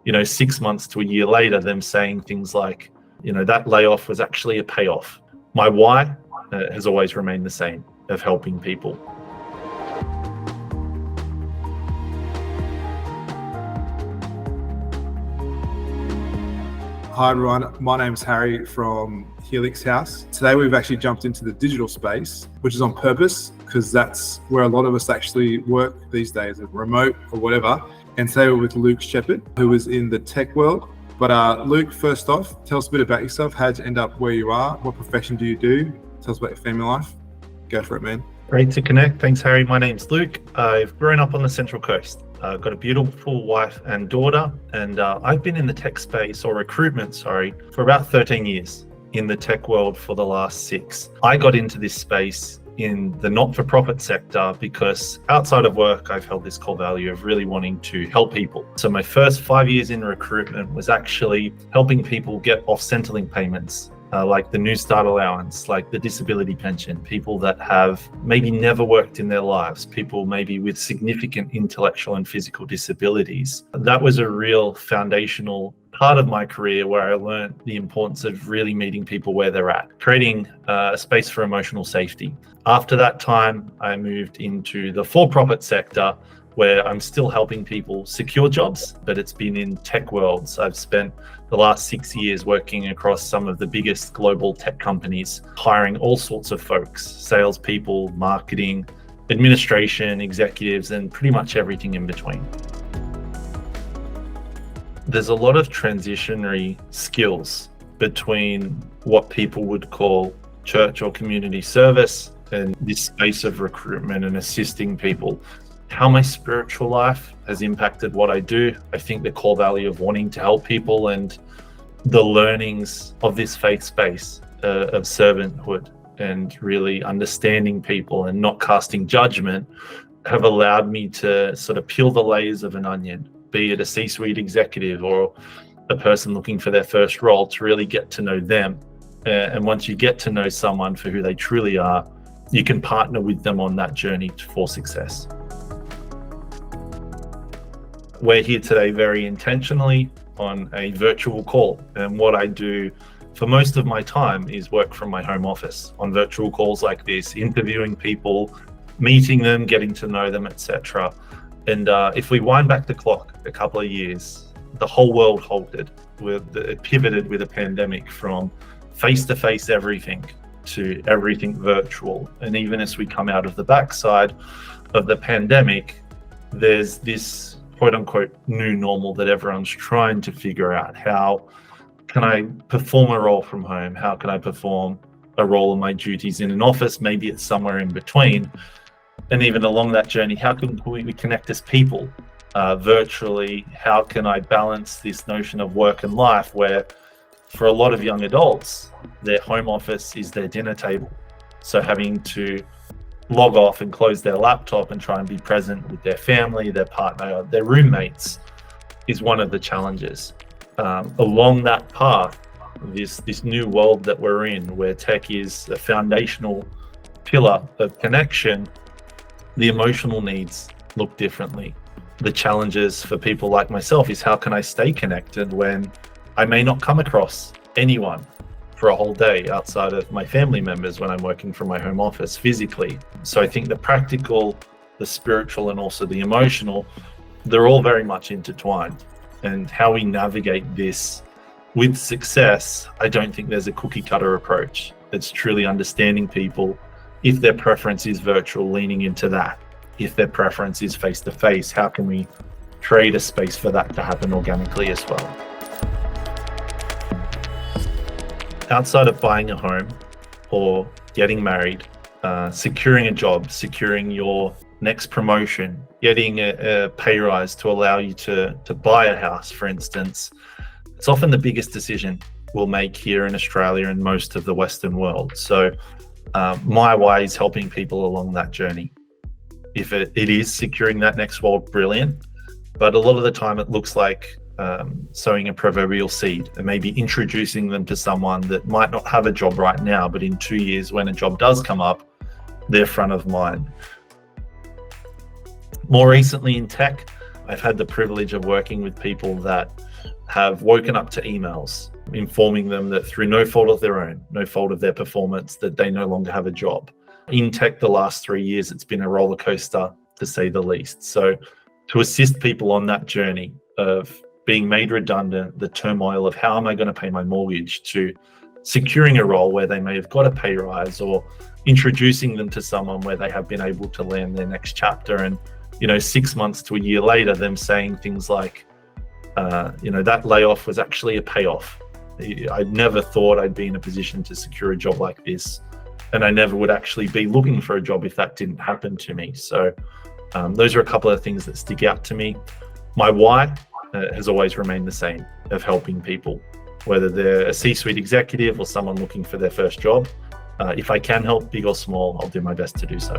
6 months to a year later, them saying things like, that layoff was actually a payoff. My why has always remained the same, of helping people. Hi everyone, my name is Harry from Helix House. Today we've actually jumped into the digital space, which is on purpose because that's where a lot of us actually work these days, remote or whatever. And today we're with Luke Shepherd, who is in the tech world. But Luke, first off, tell us a bit about yourself. How'd you end up where you are? What profession do you do? Tell us about your family life. Go for it, man. Great to connect. Thanks, Harry. My name's Luke. I've grown up on the Central Coast. I've got a beautiful wife and daughter, and I've been in the tech space, or recruitment, for about 13 years, in the tech world for the last 6. I got into this space in the not-for-profit sector because outside of work, I've held this core value of really wanting to help people. So my first 5 years in recruitment was actually helping people get off Centrelink payments, like the New Start allowance, like the disability pension, people that have maybe never worked in their lives, people maybe with significant intellectual and physical disabilities. That was a real foundational part of my career where I learned the importance of really meeting people where they're at, creating a space for emotional safety. After that time, I moved into the for-profit sector where I'm still helping people secure jobs, but it's been in tech worlds. I've spent the last 6 years working across some of the biggest global tech companies, hiring all sorts of folks, salespeople, marketing, administration, executives, and pretty much everything in between. There's a lot of transitionary skills between what people would call church or community service and this space of recruitment and assisting people. How my spiritual life has impacted what I do. I think the core value of wanting to help people and the learnings of this faith space of servanthood and really understanding people and not casting judgment have allowed me to sort of peel the layers of an onion, be it a C-suite executive or a person looking for their first role, to really get to know them. And once you get to know someone for who they truly are, you can partner with them on that journey for success. We're here today very intentionally on a virtual call. And what I do for most of my time is work from my home office on virtual calls like this, interviewing people, meeting them, getting to know them, etc. And if we wind back the clock a couple of years, the whole world halted. It pivoted with a pandemic from face-to-face everything to everything virtual. And even as we come out of the backside of the pandemic, there's this quote-unquote new normal that everyone's trying to figure out. How can I perform a role from home? How can I perform a role in my duties in an office? Maybe it's somewhere in between. And even along that journey, how can we connect as people virtually? How can I balance this notion of work and life, where for a lot of young adults, their home office is their dinner table. So having to log off and close their laptop and try and be present with their family, their partner, their roommates is one of the challenges. Along that path, this new world that we're in, where tech is a foundational pillar of connection, the emotional needs look differently. The challenges for people like myself is, how can I stay connected when I may not come across anyone for a whole day outside of my family members when I'm working from my home office physically? So I think the practical, the spiritual, and also the emotional, they're all very much intertwined. And how we navigate this with success, I don't think there's a cookie cutter approach. It's truly understanding people. If their preference is virtual, leaning into that. If their preference is face-to-face, how can we create a space for that to happen organically as well? Outside of buying a home or getting married, securing a job, securing your next promotion, getting a pay rise to allow you to buy a house, for instance, it's often the biggest decision we'll make here in Australia and most of the Western world. So my why is helping people along that journey. If it is securing that next role, brilliant. But a lot of the time it looks like sowing a proverbial seed and maybe introducing them to someone that might not have a job right now, but in 2 years when a job does come up, they're front of mind. More recently in tech, I've had the privilege of working with people that have woken up to emails informing them that through no fault of their own, no fault of their performance, that they no longer have a job. In tech, the last 3 years, it's been a roller coaster, to say the least. So to assist people on that journey of being made redundant, the turmoil of how am I going to pay my mortgage, to securing a role where they may have got a pay rise, or introducing them to someone where they have been able to land their next chapter. And, 6 months to a year later, them saying things like, that layoff was actually a payoff. I never thought I'd be in a position to secure a job like this. And I never would actually be looking for a job if that didn't happen to me. So those are a couple of things that stick out to me. My why has always remained the same, of helping people, whether they're a C-suite executive or someone looking for their first job. If I can help, big or small, I'll do my best to do so.